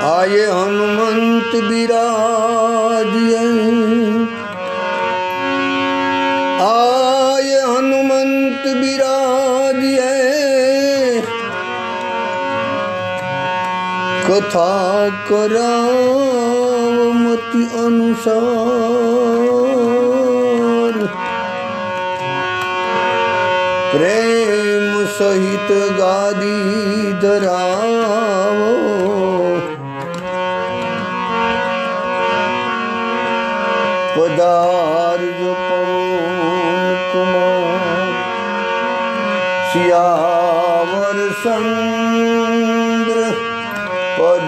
आये हनुमंत बिराजिए, आये हनुमंत बिराजिए, कथा कराओ मति अनुसार, प्रेम सहित गादी धराओ, पदार्ज पवन कुमार, सियावर चंद्र पद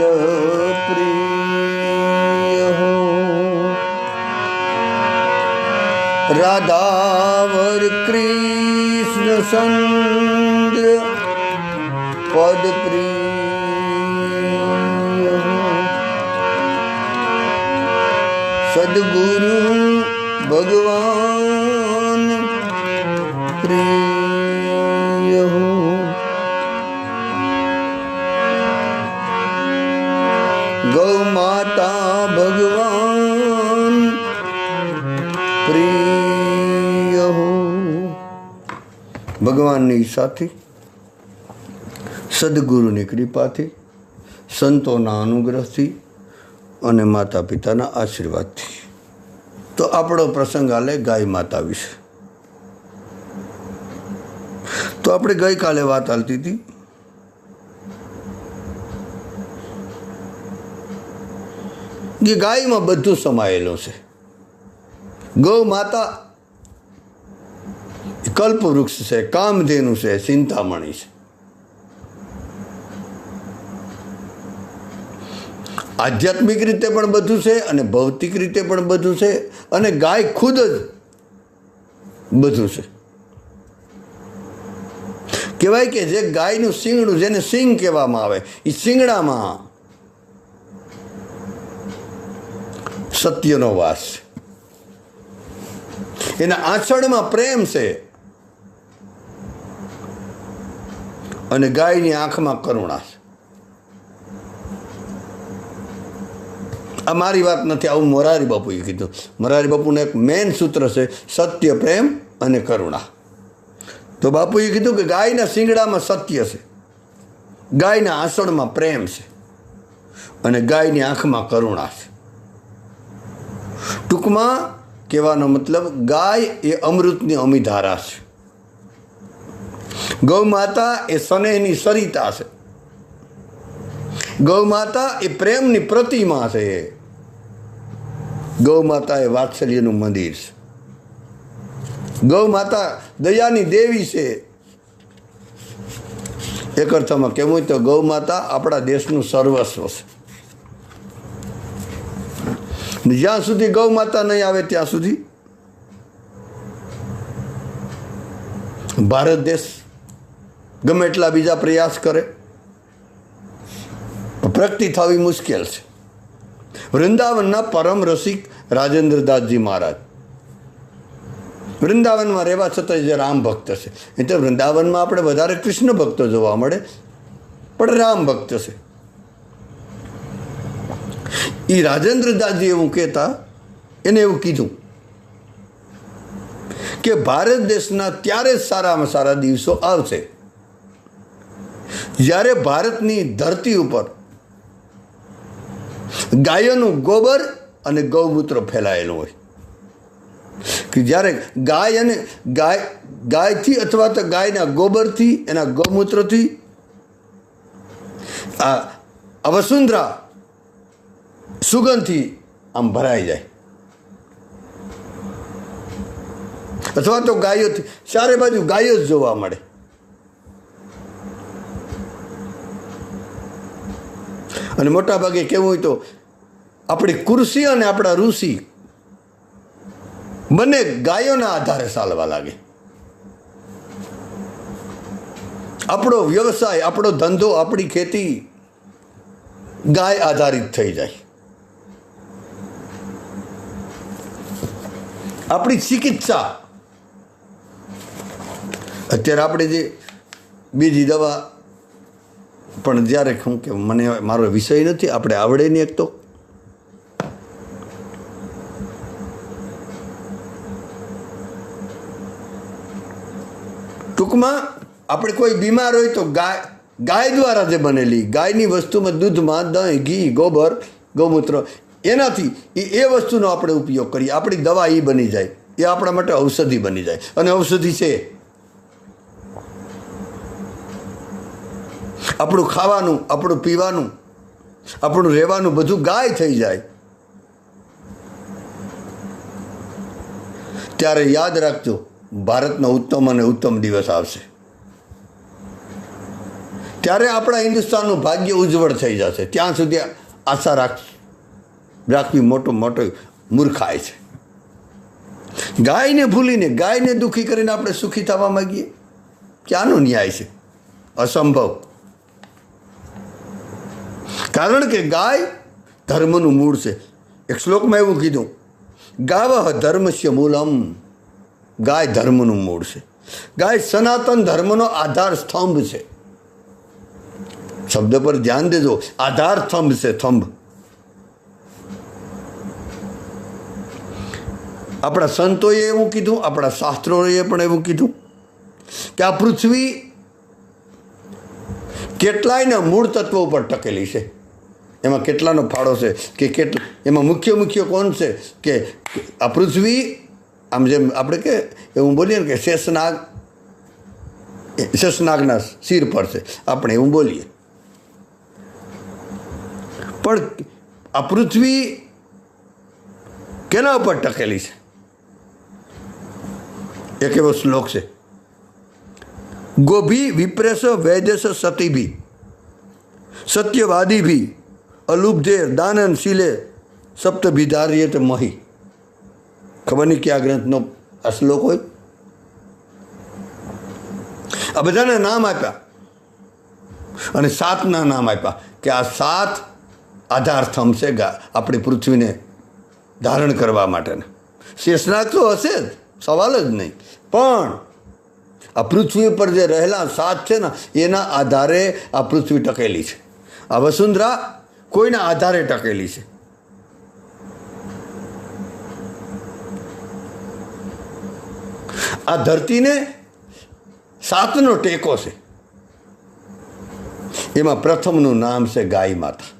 प्रिय हो, राधावर कृष्ण चंद्र पद प्रिय हो, सद्गुरु भगवान प्रिय हो, गौ माता भगवान प्रिय हो। भगवाननी ઈચ્છાથી, સદગુરુની કૃપાથી, સંતોના અનુગ્રહથી અને માતા પિતાના આશીર્વાદથી તો આપણો પ્રસંગ હાલે ગાય માતા વિશે. તો આપણે ગઈકાલે વાત હાલતી હતી કે ગાયમાં બધું સમાયેલું છે. ગૌ માતા કલ્પવૃક્ષ છે, કામધેનુ છે, ચિંતામણી છે. આધ્યાત્મિક રીતે પણ બધું છે અને ભૌતિક રીતે પણ બધું છે અને ગાય ખુદ જ બધું છે. કહેવાય કે જે ગાયનું શિંગડું, જેને સિંગ કહેવામાં આવે, એ શિંગડામાં સત્યનો વાસ છે, એના આંચળમાં પ્રેમ છે અને ગાયની આંખમાં કરુણા છે. આ મારી વાત નથી, આવું મોરારી બાપુએ કીધું. મોરારી બાપુનું એક મેન સૂત્ર છે સત્ય, પ્રેમ અને કરુણા. તો બાપુએ કીધું કે ગાયના શિંગડામાં સત્ય છે, ગાયના આંચળમાં પ્રેમ છે અને ગાયની આંખમાં કરુણા છે. ટૂંકમાં કહેવાનો મતલબ ગાય એ અમૃતની અમીધારા છે, ગૌ માતા એ સ્નેહની સરિતા છે, ગૌ માતા એ પ્રેમની પ્રતિમા છે, ગૌ માતા એ વાત્સલ્યનું મંદિર છે, ગૌ માતા દયાની દેવી છે. એક અર્થમાં કહેવું હોય તો ગૌ માતા આપણા દેશનું સર્વસ્વ છે. જ્યાં સુધી ગૌ માતા નહીં આવે ત્યાં સુધી ભારત દેશ ગમે એટલા બીજા પ્રયાસ કરે, પ્રગતિ થવી મુશ્કેલ છે. વૃંદાવનના પરમ રસિક રાજેન્દ્રદાસજી મહારાજ વૃંદાવનમાં રહેવા છતાં જે રામ ભક્ત છે. એટલે વૃંદાવનમાં આપણે વધારે કૃષ્ણ ભક્તો જોવા મળે, પણ રામ ભક્ત છે. એ રાજેન્દ્રદાસજી એવું કહેતા, એને એવું કીધું કે ભારત દેશના ત્યારે જ સારામાં સારા દિવસો આવશે જ્યારે ભારતની ધરતી ઉપર ગાયોનું ગોબર અને ગૌમૂત્ર ફેલાયેલું હોય. કે જ્યારે ગાય અને ગાયથી અથવા તો ગાયના ગોબરથી, એના ગૌમૂત્રથી આ વસુંધરા સુગંધથી આમ ભરાઈ જાય, અથવા તો ગાયોથી ચારે બાજુ ગાયો જ જોવા મળે. અને મોટા ભાગે કેવું હોય તો આપણી કુર્સી અને આપણા ઋષિ બંને ગાયોના આધારે ચાલવા લાગે. આપણો વ્યવસાય, આપણો ધંધો, આપણી ખેતી ગાય આધારિત થઈ જાય. આપણી ચિકિત્સા, અત્યારે આપણે જે બીજી દવા પણ જ્યારે શું કે મને મારો વિષય નથી, આપણે આવડે નહીં એક તો. ટૂંકમાં આપણે કોઈ બીમાર હોય તો ગાય દ્વારા જે બનેલી ગાયની વસ્તુમાં દૂધમાં દહીં, ઘી, ગોબર, ગૌમૂત્ર એનાથી એ વસ્તુનો આપણે ઉપયોગ કરીએ. આપણી દવા એ બની જાય, એ આપણા માટે ઔષધિ બની જાય. અને ઔષધિ છે આપણું ખાવાનું, આપણું પીવાનું, આપણું રહેવાનું બધું ગાય થઈ જાય. ત્યારે યાદ રાખજો, ભારતનો ઉત્તમ અને ઉત્તમ દિવસ આવશે. ત્યારે આપણા હિન્દુસ્તાનનું ભાગ્ય ઉજ્જવળ થઈ જશે. ત્યાં સુધી આશા રાખવી મોટો મૂર્ખાય છે. ગાયને ભૂલીને, ગાયને દુઃખી કરીને આપણે સુખી થવા માંગીએ, ક્યાંનો ન્યાય છે? અસંભવ. કારણ કે ગાય ધર્મનું મૂળ છે. એક શ્લોકમાં એવું કીધું, ગાવઃ ધર્મસ્ય મૂલમ. ગાય ધર્મનું મૂળ છે. ગાય સનાતન ધર્મનો આધાર સ્તંભ છે. શબ્દ પર ધ્યાન દેજો, આધાર સ્તંભ છે, સ્તંભ. આપણા સંતોએ એવું કીધું, આપણા શાસ્ત્રોએ પણ એવું કીધું કે આ પૃથ્વી કેટલાયના મૂળ તત્વો ઉપર ટકેલી છે. એમાં કેટલાનો ફાળો છે કે એમાં મુખ્ય કોણ છે કે આ પૃથ્વી આમ જેમ આપણે કે એવું બોલીએ ને કે શેષનાગના શિર પર છે, આપણે એવું બોલીએ. પણ આ પૃથ્વી કેના ઉપર ટકેલી છે? એક એવો શ્લોક છે, ગોભી વિપ્રેશ વૈદેશ સતીભી સત્યવાદીભી અલુબ્ધે દાનન શીલે સપ્તભિધાર્યત મહી. ખબર નહીં ક્યાં ગ્રંથનો આ શ્લોક હોય. આ બધાને નામ આપ્યા અને 7ના નામ આપ્યા કે આ 7 આધાર સ્તંભ છે આપણી પૃથ્વીને ધારણ કરવા માટેના. શેષનાગ તો હશે જ, સવાલ જ નહીં. પણ આ પૃથ્વી ઉપર જે રહેલા 7 છે ને એના આધારે આ પૃથ્વી ટકેલી છે. આ વસુંધરા કોઈના આધારે ટકેલી છે. આ ધરતીને 7નો ટેકો છે. એમાં પ્રથમનું નામ છે ગાય માતા.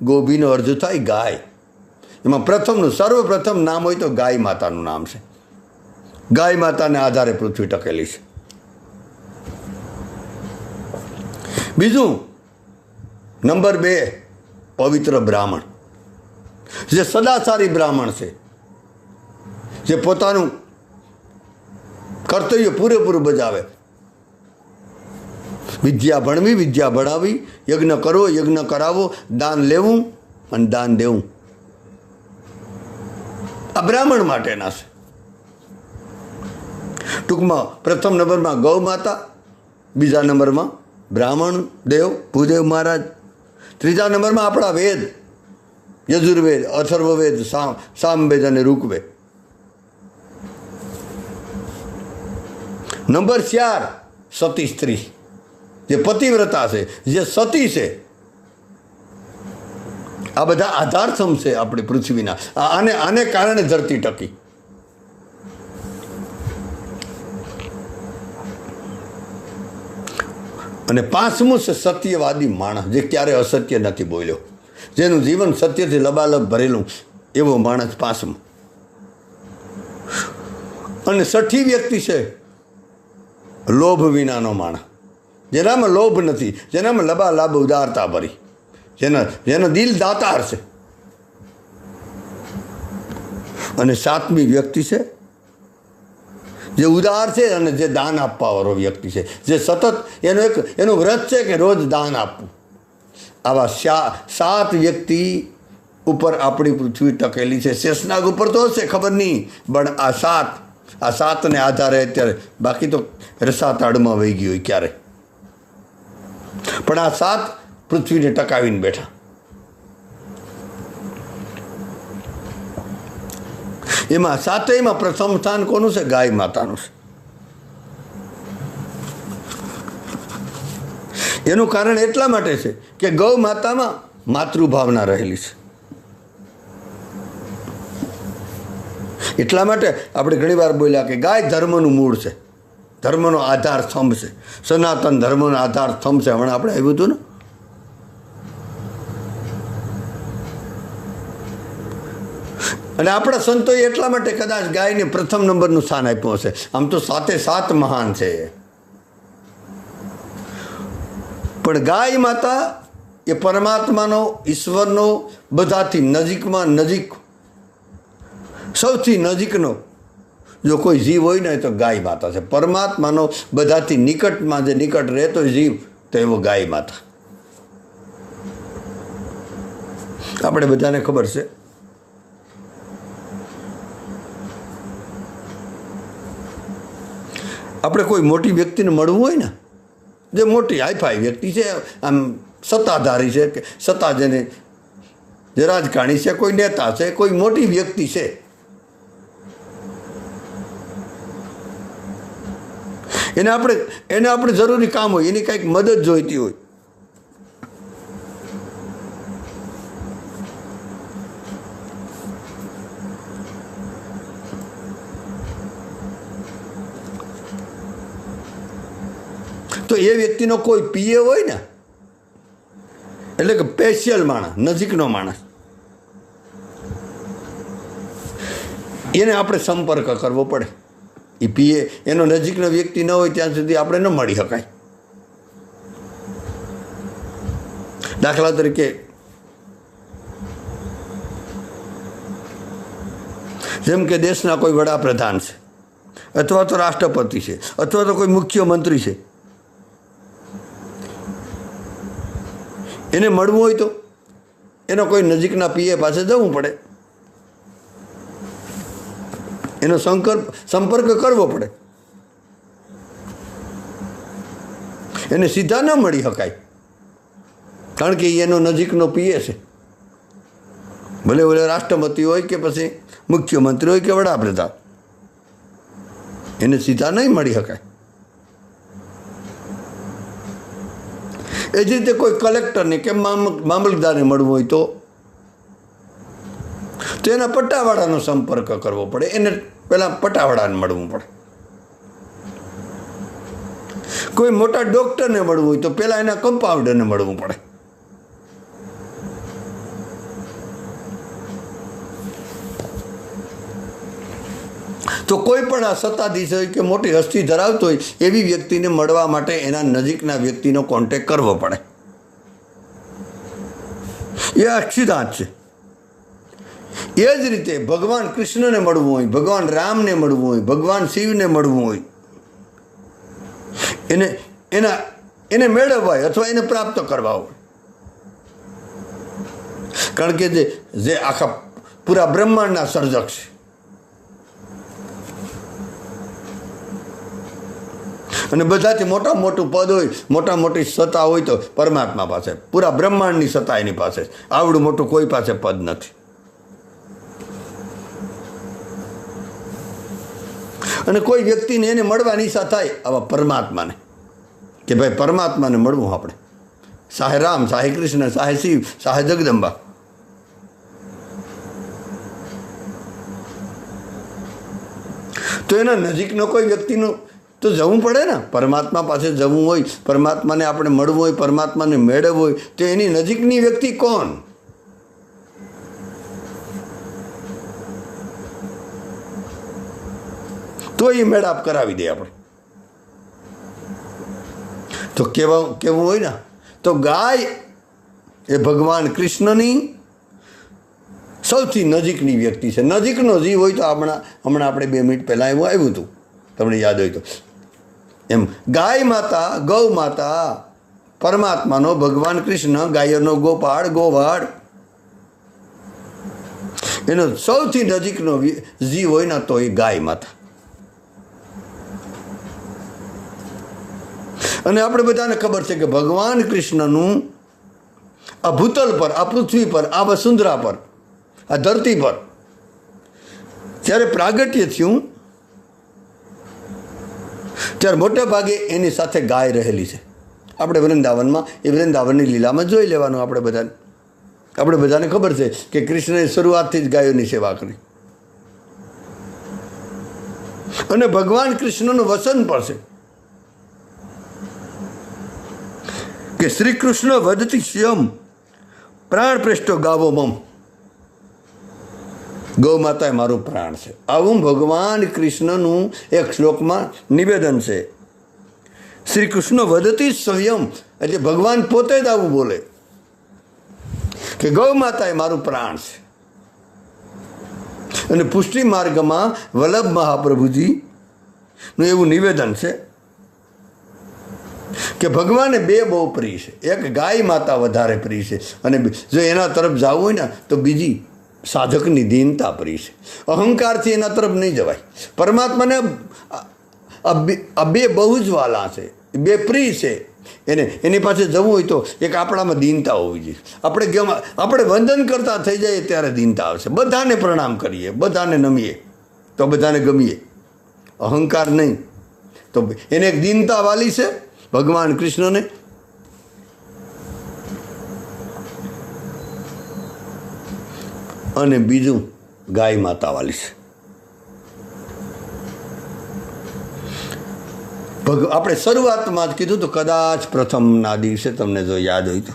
ગોભીનો અર્થ થાય ગાય. એમાં સર્વપ્રથમ નામ હોય તો ગાય માતાનું નામ છે. ગાય માતાને આધારે પૃથ્વી ટકેલી છે. બીજું, નંબર 2, પવિત્ર બ્રાહ્મણ, જે સદાચારી બ્રાહ્મણ છે, જે પોતાનું કર્તવ્ય પૂરેપૂરું બજાવે. વિદ્યા ભણવી, વિદ્યા ભણાવી, યજ્ઞ કરવો, યજ્ઞ કરાવવો, દાન લેવું અને દાન દેવું, આ બ્રાહ્મણ માટેના છે. ટૂંકમાં પ્રથમ નંબરમાં ગૌ માતા, બીજા નંબરમાં બ્રાહ્મણ દેવ ભૂદેવ મહારાજ, ત્રીજા નંબરમાં આપણા વેદ, યજુર્વેદ, અથર્વવેદ, સામવેદ અને ઋગ્વેદ. નંબર 4, સતી સ્ત્રી, જે પતિવ્રતા છે, જે સતી છે. આ બધા આધારસ્તંભ છે આપણી પૃથ્વીના. આને કારણે ધરતી ટકી. અને 5મું છે સત્યવાદી માણસ, જે ક્યારે અસત્ય નથી બોલ્યો, જેનું જીવન સત્યથી લબાલબ ભરેલું, એવો માણસ 5મો. અને 6ઠી વ્યક્તિ છે લોભ વિનાનો માણસ, જેનામાં લોભ નથી, જેનામાં લબાલાબ ઉદારતા ભરી, જેનો દિલ દાતાર છે. અને 7મી વ્યક્તિ છે જે ઉદાર છે અને જે દાન આપવાવાળો વ્યક્તિ છે, જે સતત એનું વ્રત છે કે રોજ દાન આપવું. આવા 7 વ્યક્તિ ઉપર આપણી પૃથ્વી ટકેલી છે. શેષનાગ ઉપર તો હશે, ખબર નહીં, પણ આ 7ને આધારે અત્યારે, બાકી તો રસાતાળમાં વહી ગઈ હોય ક્યારે, પણ આ 7 પૃથ્વીને ટકાવીને બેઠા. એમાં 7માં પ્રથમ સ્થાન કોનું છે? ગાય માતાનું છે. એનું કારણ એટલા માટે છે કે ગૌ માતામાં માતૃભાવના રહેલી છે. એટલા માટે આપણે ઘણીવાર બોલ્યા કે ગાય ધર્મનું મૂળ છે, ધર્મનો આધાર સ્તંભ છે, સનાતન ધર્મનો આધાર સ્તંભ છે. હમણાં આપણે આવ્યું હતું ને. અને આપણા સંતોએ એટલા માટે કદાચ ગાયને પ્રથમ નંબરનું સ્થાન આપ્યું હશે. આમ તો 7 મહાન છે, પણ ગાય માતા એ પરમાત્માનો, ઈશ્વરનો બધાથી નજીકમાં નજીક, સૌથી નજીકનો જો કોઈ જીવ હોય ને તો ગાય માતા છે. પરમાત્માનો બધાથી નિકટમાં જે નિકટ રહેતો જીવ તો એવો ગાય માતા. આપણે બધાને ખબર છે આપણે કોઈ મોટી વ્યક્તિને મળવું હોય ને, જે મોટી હાઈફાઈ વ્યક્તિ છે, આમ સત્તાધારી છે કે સત્તા જેને જે રાજકારણી છે, કોઈ નેતા છે, કોઈ મોટી વ્યક્તિ છે, એને આપણે જરૂરી કામ હોય, એની કંઈક મદદ જોઈતી હોય, તો એ વ્યક્તિનો કોઈ પીએ હોય ને, એટલે કે સ્પેશિયલ માણસ, નજીકનો માણસ, એને આપણે સંપર્ક કરવો પડે. એ પીએ એનો નજીકનો વ્યક્તિ ન હોય ત્યાં સુધી આપણે ન મળી શકાય. દાખલા તરીકે જેમ કે દેશના કોઈ વડાપ્રધાન છે, અથવા તો રાષ્ટ્રપતિ છે, અથવા તો કોઈ મુખ્યમંત્રી છે, એને મળવું હોય તો એનો કોઈ નજીકના પીએ પાસે જવું પડે, એનો સંપર્ક કરવો પડે. એને સીધા ન મળી શકાય, કારણ કે એનો નજીકનો પીએ છે. ભલે ભલે રાષ્ટ્રપતિ હોય કે પછી મુખ્યમંત્રી હોય કે વડાપ્રધાન, એને સીધા નહીં મળી શકાય. એ જ રીતે કોઈ કલેક્ટરને કે મામલતદારને મળવું હોય તો એના પટ્ટાવાળાનો સંપર્ક કરવો પડે, એને પહેલાં પટ્ટાવાળાને મળવું પડે. કોઈ મોટા ડૉક્ટરને મળવું હોય તો પહેલાં એના કમ્પાઉન્ડરને મળવું પડે. તો કોઈ પણ આ સત્તાધીશ હોય કે મોટી હસ્તી ધરાવતો હોય એવી વ્યક્તિને મળવા માટે એના નજીકના વ્યક્તિનો કોન્ટેક્ટ કરવો પડે. એ આ સિદ્ધાંત છે. એ જ રીતે ભગવાન કૃષ્ણને મળવું હોય, ભગવાન રામને મળવું હોય, ભગવાન શિવને મળવું હોય, એને મેળવવા હોય અથવા એને પ્રાપ્ત કરવા હોય. કારણ કે જે આખા પૂરા બ્રહ્માંડના સર્જક છે, અને બધાથી મોટું પદ હોય, મોટી સત્તા હોય તો પરમાત્મા પાસે, પૂરા બ્રહ્માંડની સત્તા એની પાસે. આવડું મોટું કોઈ પાસે પદ નથી. અને કોઈ વ્યક્તિને એને મળવાની ઈચ્છા થાય આવા પરમાત્માને, કે ભાઈ પરમાત્માને મળવું આપણે, સાહે રામ, સાહે કૃષ્ણ, સાહે શિવ, સાહે જગદંબા, તો એના નજીકનો કોઈ વ્યક્તિનું તો જવું પડે ને. પરમાત્મા પાસે જવું હોય, પરમાત્માને આપણે મળવું હોય, પરમાત્માને મેળવવું હોય, તો એની નજીકની વ્યક્તિ કોણ? તો એ મેળાપ કરાવી દે આપણે. તો કેવું હોય ને, તો ગાય એ ભગવાન કૃષ્ણની સૌથી નજીકની વ્યક્તિ છે. નજીકનો જીવ હોય તો હમણાં આપણે 2 મિનિટ પહેલાં એવું આવ્યું હતું, તમને યાદ હોય તો. એમ ગાય માતા, ગૌ માતા, પરમાત્માનો ભગવાન કૃષ્ણ, ગાયનો ગોપાળ, ગોવાળ, એનો સૌથી નજીકનો જીવ હોય ને તો એ ગાય માતા. અને આપણે બધાને ખબર છે કે ભગવાન કૃષ્ણનું આ ભૂતલ પર, આ પૃથ્વી પર, આ વસુંધરા પર, આ ધરતી પર જ્યારે પ્રાગટ્ય થયું ત્યારે મોટે ભાગે એની સાથે ગાય રહેલી છે. આપણે વૃંદાવનમાં એ વૃંદાવનની લીલામાં જોઈ લેવાનું. આપણે બધાને ખબર છે કે કૃષ્ણએ શરૂઆતથી જ ગાયોની સેવા કરી અને ભગવાન કૃષ્ણનું વચન પણ છે કે શ્રી કૃષ્ણ વદતિ શ્યમ પ્રાણ પ્રેષ્ઠો ગાવો મમ. ગૌ માતા એ મારું પ્રાણ છે. આવું ભગવાન કૃષ્ણનું એક શ્લોકમાં નિવેદન છે. શ્રી કૃષ્ણ વદતિ સ્વયં એટલે ભગવાન પોતે જ આવું બોલે કે ગૌ માતા એ મારું પ્રાણ છે. અને પુષ્ટિ માર્ગમાં વલ્લભ મહાપ્રભુજીનું એવું નિવેદન છે કે ભગવાને બે બહુ પ્રિય છે. એક ગાય માતા વધારે પ્રિય છે અને જો એના તરફ જવું હોય ને તો બીજી સાધકની દીનતા પ્રિય છે. અહંકારથી એના તરફ નહીં જવાય. પરમાત્માને આ બે બહુ જ વાલા છે, બે પ્રિય છે. એની પાસે જવું હોય તો એક આપણામાં દીનતા હોવી જોઈએ. આપણે વંદન કરતા થઈ જાય ત્યારે દીનતા આવશે. બધાને પ્રણામ કરીએ, બધાને નમીએ તો બધાને ગમીએ. અહંકાર નહીં. તો એને એક દીનતા વાલી છે ભગવાન કૃષ્ણને. અને બીજું ગાય માતા વાલી છે. આપણે શરૂઆતમાં જ કીધું તો કદાચ પ્રથમના દિવસે તમને જો યાદ હોય તો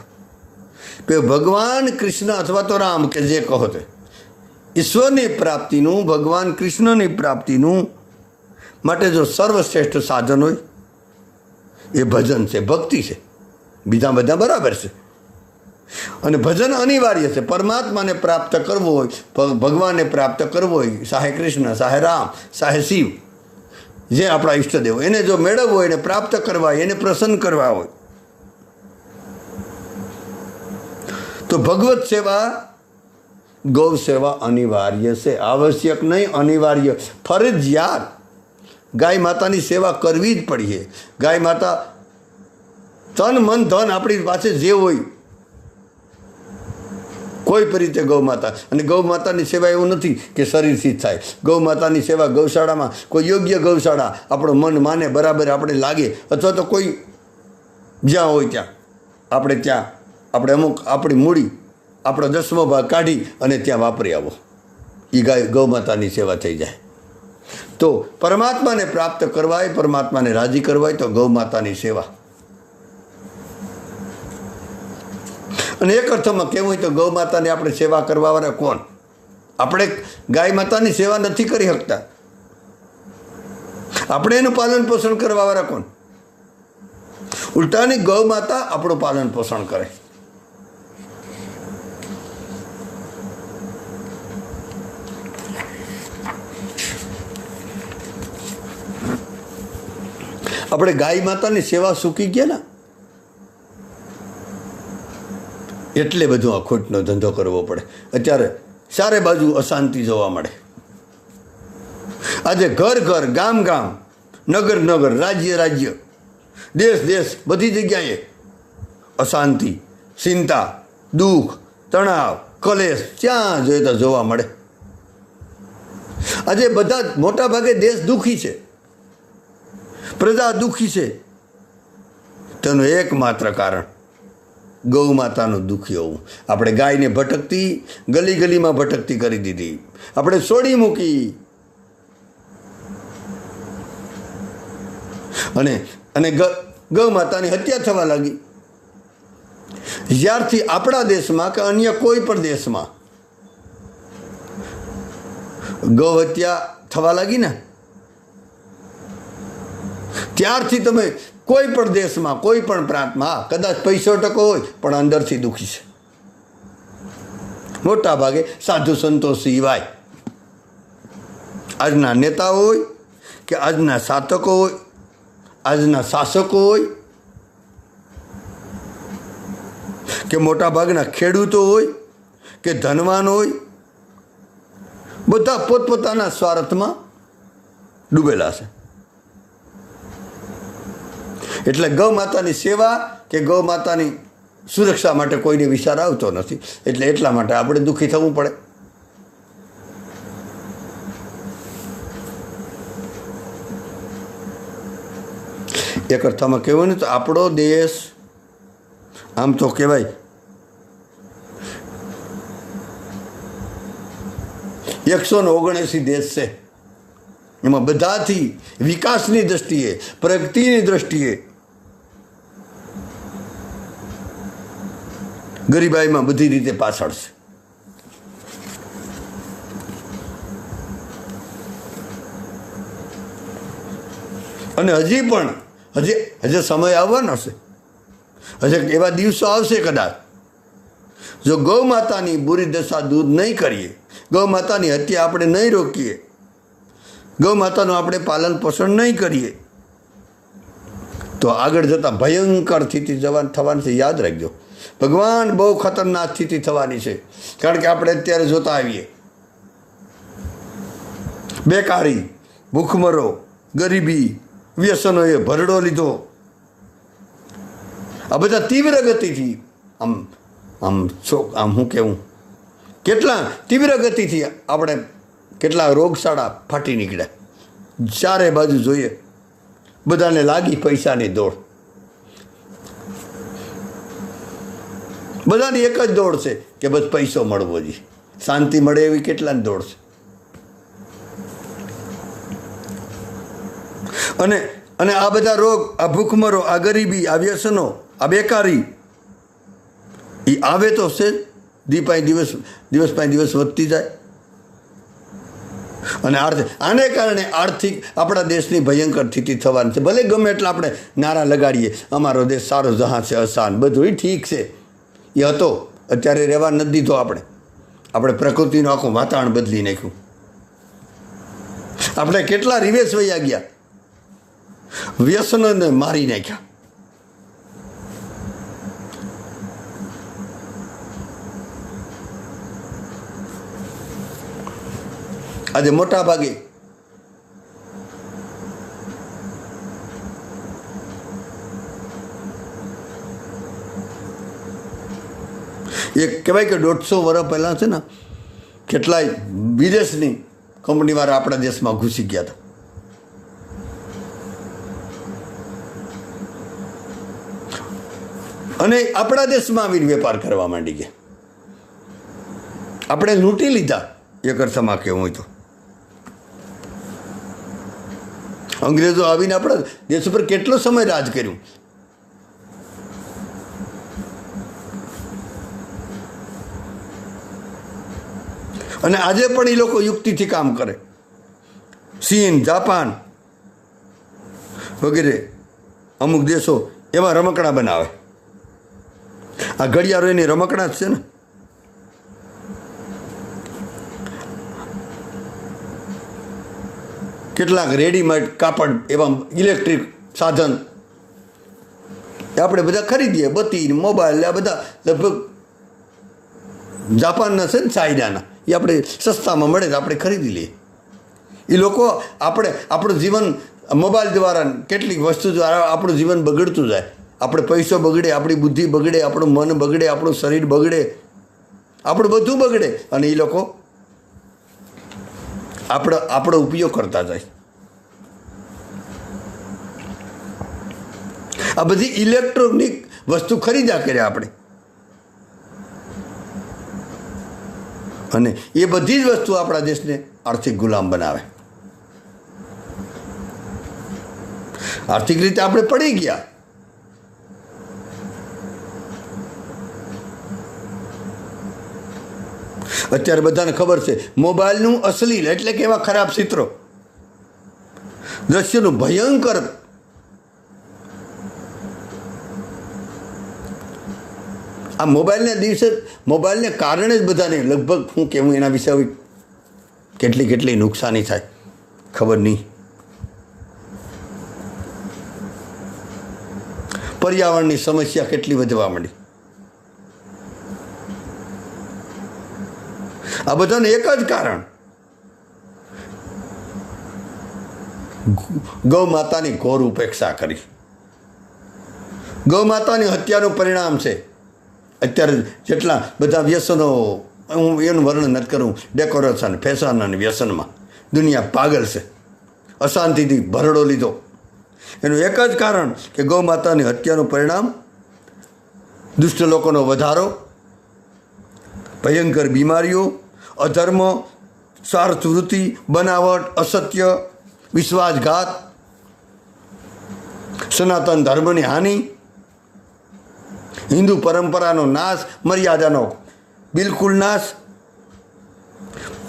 કે ભગવાન કૃષ્ણ અથવા તો રામ કે જે કહો તે ઈશ્વરની પ્રાપ્તિનું, ભગવાન કૃષ્ણની પ્રાપ્તિનું માટે જો સર્વશ્રેષ્ઠ સાધન હોય એ ભજન છે, ભક્તિ છે. બીજા બધા બરાબર છે અને ભજન અનિવાર્ય છે. પરમાત્માને પ્રાપ્ત કરવો હોય, ભગવાનને પ્રાપ્ત કરવો હોય, સાહે કૃષ્ણ, સાહે રામ, સાહે શિવ, જે આપણા ઈષ્ટદેવ, એને જો મેળવવો હોય, એને પ્રાપ્ત કરવા હોય, એને પ્રસન્ન કરવા હોય તો ભગવત સેવા, ગૌ સેવા અનિવાર્ય છે. આવશ્યક નહીં, અનિવાર્ય, ફરજિયાત. ગાય માતાની સેવા કરવી જ પડીએ. ગાય માતા તન મન ધન આપણી પાસે જે હોય કોઈ પણ રીતે ગૌ માતા. અને ગૌ માતાની સેવા એવું નથી કે શરીરથી જ થાય. ગૌ માતાની સેવા ગૌશાળામાં કોઈ યોગ્ય ગૌશાળા આપણો મન માને બરાબર આપણે લાગે અથવા તો કોઈ જ્યાં હોય ત્યાં આપણે અમુક આપણી મૂડી આપણો 10મો ભાગ કાઢી અને ત્યાં વાપરી આવો. એ ગૌ માતાની સેવા થઈ જાય. તો પરમાત્માને પ્રાપ્ત કરવાય, પરમાત્માને રાજી કરવાય તો ગૌ માતાની સેવા. અને એક અર્થમાં કહેવું હોય તો ગૌ માતાની આપણે સેવા કરવાવાળા કોણ? આપણે ગાય માતાની સેવા નથી કરી શકતા. આપણે એનું પાલન પોષણ કરવાવાળા કોણ? ઉલટાની ગૌ માતા આપણું પાલન પોષણ કરે. આપણે ગાય માતાની સેવા સૂકી ગયા ને એટલે બધું આ ખોટનો ધંધો કરવો પડે. અત્યારે ચારે બાજુ અશાંતિ જોવા મળે. આજે ઘર ઘર, ગામ ગામ, નગર નગર, રાજ્ય રાજ્ય, દેશ દેશ, બધી જગ્યાએ અશાંતિ, ચિંતા, દુઃખ, તણાવ, કલેશ ક્યાં જોઈએ તો જોવા મળે. આજે બધા મોટા ભાગે દેશ દુઃખી છે, પ્રજા દુઃખી છે. તેનું એકમાત્ર કારણ ગૌ માતાનું દુઃખી હોવું. આપણે ગાયને ભટકતી, ગલી ગલીમાં ભટકતી કરી દીધી. આપણે છોડી મૂકી અને ગૌ માતાની હત્યા થવા લાગી. જ્યારથી આપણા દેશમાં કે અન્ય કોઈ પણ દેશમાં ગૌ હત્યા થવા લાગી ને ત્યારથી તમે કોઈ પણ દેશમાં, કોઈ પણ પ્રાંતમાં કદાચ 65% હોય પણ અંદરથી દુઃખી છે. મોટા ભાગે સાધુ સંતો સિવાય. આજના નેતા હોય કે આજના શાસકો હોય, આજના શાસકો હોય કે મોટા ભાગના ખેડૂતો હોય કે ધનવાન હોય, બધા પોતપોતાના સ્વાર્થમાં ડૂબેલા છે. એટલે ગૌ માતાની સેવા કે ગૌ માતાની સુરક્ષા માટે કોઈને વિચાર આવતો નથી. એટલા માટે આપણે દુઃખી થવું પડે. એક અર્થમાં કહેવું ને તો આપણો દેશ આમ તો કહેવાય 179 દેશ છે, એમાં બધાથી વિકાસની દ્રષ્ટિએ, પ્રગતિની દ્રષ્ટિએ ગરીબાઈમાં બધી રીતે પાછળ છે. અને હજી પણ હજી સમય આવવાનો છે, હજી એવા દિવસો આવશે કદાચ, જો ગૌ માતાની બુરી દશા દૂર નહીં કરીએ, ગૌ માતાની હત્યા આપણે નહીં રોકીએ, ગૌ માતાનું આપણે પાલન પોષણ નહીં કરીએ, તો આગળ જતાં ભયંકર સ્થિતિ થવાની છે. યાદ રાખજો, ભગવાન બહુ ખતરનાક સ્થિતિ થવાની છે. કારણ કે આપણે અત્યારે જોતા આવીએ, બેકારી, ભૂખમરો, ગરીબી, વ્યસનોએ ભરડો લીધો. આ બધા તીવ્ર ગતિથી આમ શું કહેવું, કેટલા તીવ્ર ગતિથી આપણે કેટલા રોગશાળા ફાટી નીકળ્યા. ચારે બાજુ જોઈએ, બધાને લાગી પૈસાની દોડ. બધાની એક જ દોડ છે કે બસ પૈસો મળવો જોઈએ, શાંતિ મળે એવી કેટલાની દોડ છે. અને આ બધા રોગ, આ ભૂખમરો, આ ગરીબી, આ વ્યસનો, આ બેકારી એ આવે તો છે દિવસ પાંચ દિવસ વધતી જાય. અને આને કારણે આર્થિક આપણા દેશની ભયંકર સ્થિતિ થવાની છે. ભલે ગમે એટલા આપણે નારા લગાડીએ, અમારો દેશ સારો જહાં છે, આસાન, બધું એ ઠીક છે, એ હતો, અત્યારે રહેવા નથી દીધો. આપણે પ્રકૃતિનું આખું વાતાવરણ બદલી નાખ્યું. આપણે કેટલા રિવેશ વયા ગયા, વ્યસનોને મારી નાખ્યા. આજે મોટા ભાગે એક કહેવાય કે 150 વર્ષ પહેલાં છે ને, કેટલાય વિદેશની કંપનીવાળા આપણા દેશમાં ઘૂસી ગયા હતા. અને આપણા દેશમાં આવીને વેપાર કરવા માંડી ગયા. આપણે લૂંટી લીધા, એક અર્થમાં કહેવું હોય તો. અંગ્રેજો આવીને આપણા દેશ ઉપર કેટલો સમય રાજ કર્યું. અને આજે પણ એ લોકો યુક્તિથી કામ કરે. ચીન, જાપાન વગેરે અમુક દેશો એવા રમકડા બનાવે. આ ઘડિયાળો એની રમકડા જ છે ને. કેટલાક રેડીમેડ કાપડ, એવા ઇલેક્ટ્રિક સાધન એ આપણે બધા ખરીદીએ. બત્તી, મોબાઈલ, આ બધા લગભગ જાપાનના છે ને, ચાઇનાના, એ આપણે સસ્તામાં મળે તો આપણે ખરીદી લઈએ. એ લોકો આપણું જીવન મોબાઈલ દ્વારા, કેટલીક વસ્તુ દ્વારા આપણું જીવન બગડતું જાય. આપણે પૈસો બગડે, આપણી બુદ્ધિ બગડે, આપણું મન બગડે, આપણું શરીર બગડે, આપણું બધું બગડે. અને એ લોકો આપણો ઉપયોગ કરતા જાય. આ બધી ઇલેક્ટ્રોનિક વસ્તુ ખરીદ્યા કર્યા આપણે. અને એ બધી જ વસ્તુ આપણા દેશને આર્થિક ગુલામ બનાવે. આર્થિક રીતે આપણે પડી ગયા. અત્યારે બધાને ખબર છે મોબાઈલનું અશ્લીલ એટલે કે એવા ખરાબ ચિત્રો, દ્રશ્યનું ભયંકર આ મોબાઈલને કારણે જ બધાને લગભગ, હું કહેવું એના વિશે કેટલી નુકસાની થાય ખબર નહીં. પર્યાવરણની સમસ્યા કેટલી વધવા માંડી. આ બધાનું એક જ કારણ, ગૌ માતાની ઘોર ઉપેક્ષા કરી. ગૌ માતાની હત્યાનું પરિણામ છે અત્યારે જેટલા બધા વ્યસનો. હું એનું વર્ણન નથી કરું. ડેકોરેશન, ફેશન અને વ્યસનમાં દુનિયા પાગલ છે. અશાંતિથી ભરડો લીધો. એનું એક જ કારણ કે ગૌ માતાની હત્યાનું પરિણામ દુષ્ટ લોકોનો વધારો, ભયંકર બીમારીઓ, અધર્મ, સ્વાર્થવૃત્તિ, બનાવટ, અસત્ય, વિશ્વાસઘાત, સનાતન ધર્મની હાનિ, હિન્દુ પરંપરાનો નાશ, મર્યાદાનો બિલકુલ નાશ,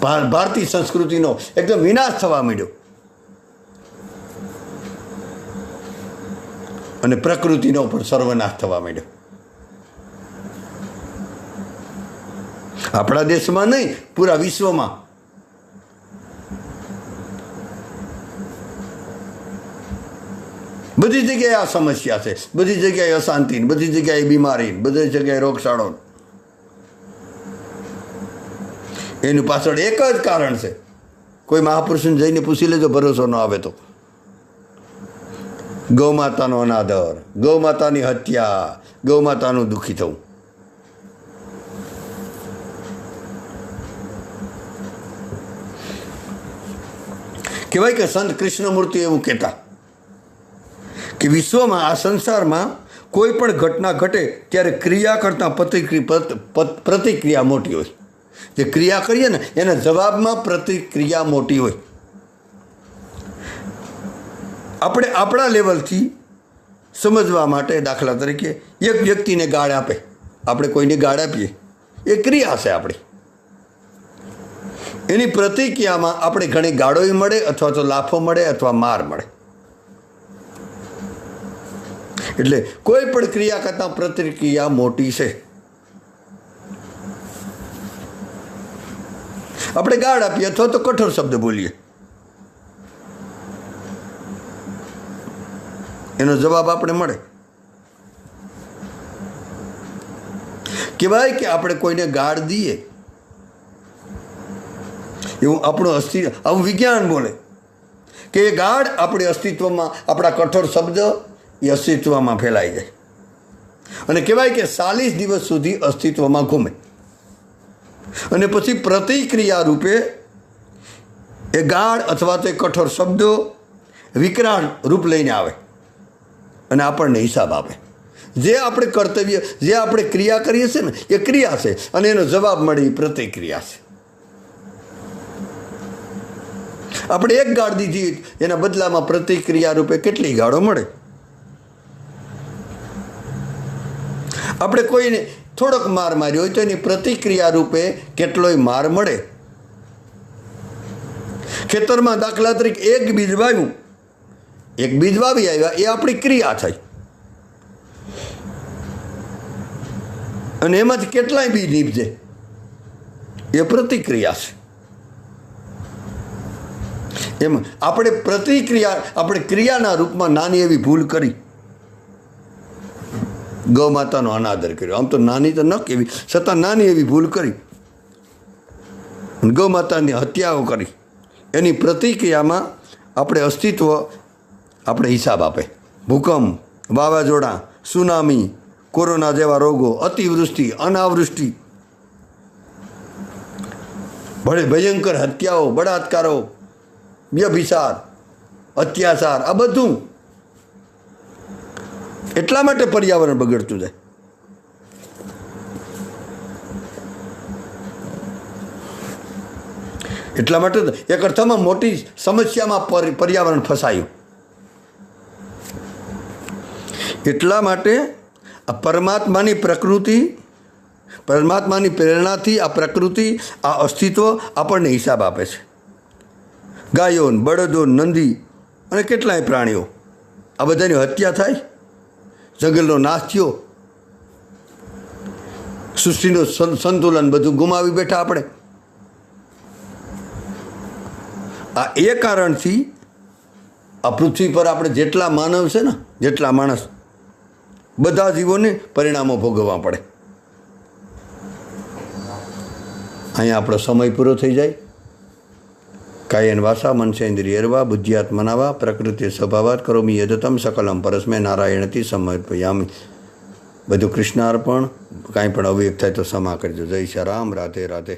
ભારતીય સંસ્કૃતિનો એકદમ વિનાશ થવા માંડ્યો અને પ્રકૃતિનો પણ સર્વનાશ થવા માંડ્યો. આપણા દેશમાં નહીં, પૂરા વિશ્વમાં. બધી જગ્યાએ આ સમસ્યા છે, બધી જગ્યાએ અશાંતિ, બધી જગ્યાએ બીમારી, બધી જગ્યાએ રોગચાળો. એનું પાછળ એક જ કારણ છે. કોઈ મહાપુરુષને જઈને પૂછી લેજો, ભરોસો ન આવે તો. ગૌમાતાનો અનાદર, ગૌમાતાની હત્યા, ગૌમાતાનું દુઃખી થવું. કહેવાય કે સંત કૃષ્ણમૂર્તિ એવું કહેતા કે વિશ્વમાં, આ સંસારમાં કોઈ પણ ઘટના ઘટે ત્યારે ક્રિયા કરતાં પ્રતિક્રિયા મોટી હોય. જે ક્રિયા કરીએ ને એના જવાબમાં પ્રતિક્રિયા મોટી હોય. આપણે આપણા લેવલથી સમજવા માટે, દાખલા તરીકે એક વ્યક્તિને ગાળ આપે, આપણે કોઈને ગાળ આપીએ, એ ક્રિયા છે આપણી. એની પ્રતિક્રિયામાં આપણે ઘણી ગાળોય મળે, અથવા તો લાફો મળે, અથવા માર મળે. એટલે કોઈ પણ ક્રિયા કરતાં પ્રતિક્રિયા મોટી છે. આપણે ગાળ આપીએ અથવા તો કઠોર શબ્દ બોલીએ, એનો જવાબ આપણે મળે. કહેવાય કે આપણે કોઈને ગાળ દઈએ એવું આપણું અસ્તિત્વ, આવું વિજ્ઞાન બોલે કે એ ગાળ આપણે અસ્તિત્વમાં, આપણા કઠોર શબ્દ એ અસ્તિત્વમાં ફેલાઈ જાય. અને કહેવાય કે 40 દિવસ સુધી અસ્તિત્વમાં ઘૂમે અને પછી પ્રતિક્રિયા રૂપે એ ગાળ અથવા તો કઠોર શબ્દો વિકરાળ રૂપ લઈને આવે અને આપણને હિસાબ આપે. જે આપણે કર્તવ્ય, જે આપણે ક્રિયા કરીએ છીએ ને, એ ક્રિયા છે અને એનો જવાબ મળે એ પ્રતિક્રિયા છે. આપણે એક ગાળ દીધી, એના બદલામાં પ્રતિક્રિયા રૂપે કેટલી ગાળો મળે. આપણે કોઈને થોડોક માર માર્યો હોય તો એની પ્રતિક્રિયા રૂપે કેટલોય માર મળે. ખેતરમાં દાખલા તરીકે એક બીજ વાવ્યું, એક બીજ વાવી આવ્યા, એ આપણી ક્રિયા થઈ અને એમાંથી કેટલાય બીજ નીપજે, એ પ્રતિક્રિયા છે. એમ આપણે પ્રતિક્રિયા, આપણે ક્રિયાના રૂપમાં નાની એવી ભૂલ કરી, ગૌ માતાનો અનાદર કર્યો. આમ તો નાની તો ન કેવી, છતાં નાની એવી ભૂલ કરી, ગૌ માતાની હત્યાઓ કરી. એની પ્રતિક્રિયામાં આપણે અસ્તિત્વ, આપણે હિસાબ આપે. ભૂકંપ, વાવાઝોડા, સુનામી, કોરોના જેવા રોગો, અતિવૃષ્ટિ, અનાવૃષ્ટિ, ભયંકર હત્યાઓ, બળાત્કારો, વ્યભિચાર, અત્યાચાર, આ બધું એટલા માટે પર્યાવરણ બગડતું જાય. એટલા માટે એક અર્થમાં મોટી સમસ્યામાં પર્યાવરણ ફસાયું. એટલા માટે આ પરમાત્માની પ્રકૃતિ, પરમાત્માની પ્રેરણાથી આ પ્રકૃતિ, આ અસ્તિત્વ આપણને હિસાબ આપે છે. ગાયો, બળદો, નંદી અને કેટલાય પ્રાણીઓ, આ બધાની હત્યા થાય, જંગલનો નાશ થયો, સૃષ્ટિનું સંતુલન બધું ગુમાવી બેઠા આપણે. આ એ કારણથી આ પૃથ્વી પર આપણે જેટલા માનવ છે ને, જેટલા માણસ, બધા જીવોને પરિણામો ભોગવવા પડે. અહીંયા આપણો સમય પૂરો થઈ જાય. કાયન વાસા મનસેન્દ્રિયર્વા બુદ્ધિયાત્મનાવા પ્રકૃતિ સ્વભાવાત કરોમિ યદતમ સકલમ પરસ્મે નારાયણથી સમર્પયામિ. બધું કૃષ્ણાર્પણ. કાંઈ પણ અવિવેક થાય તો ક્ષમા કરજો. જય શ્રી રામ. રાધે રાધે.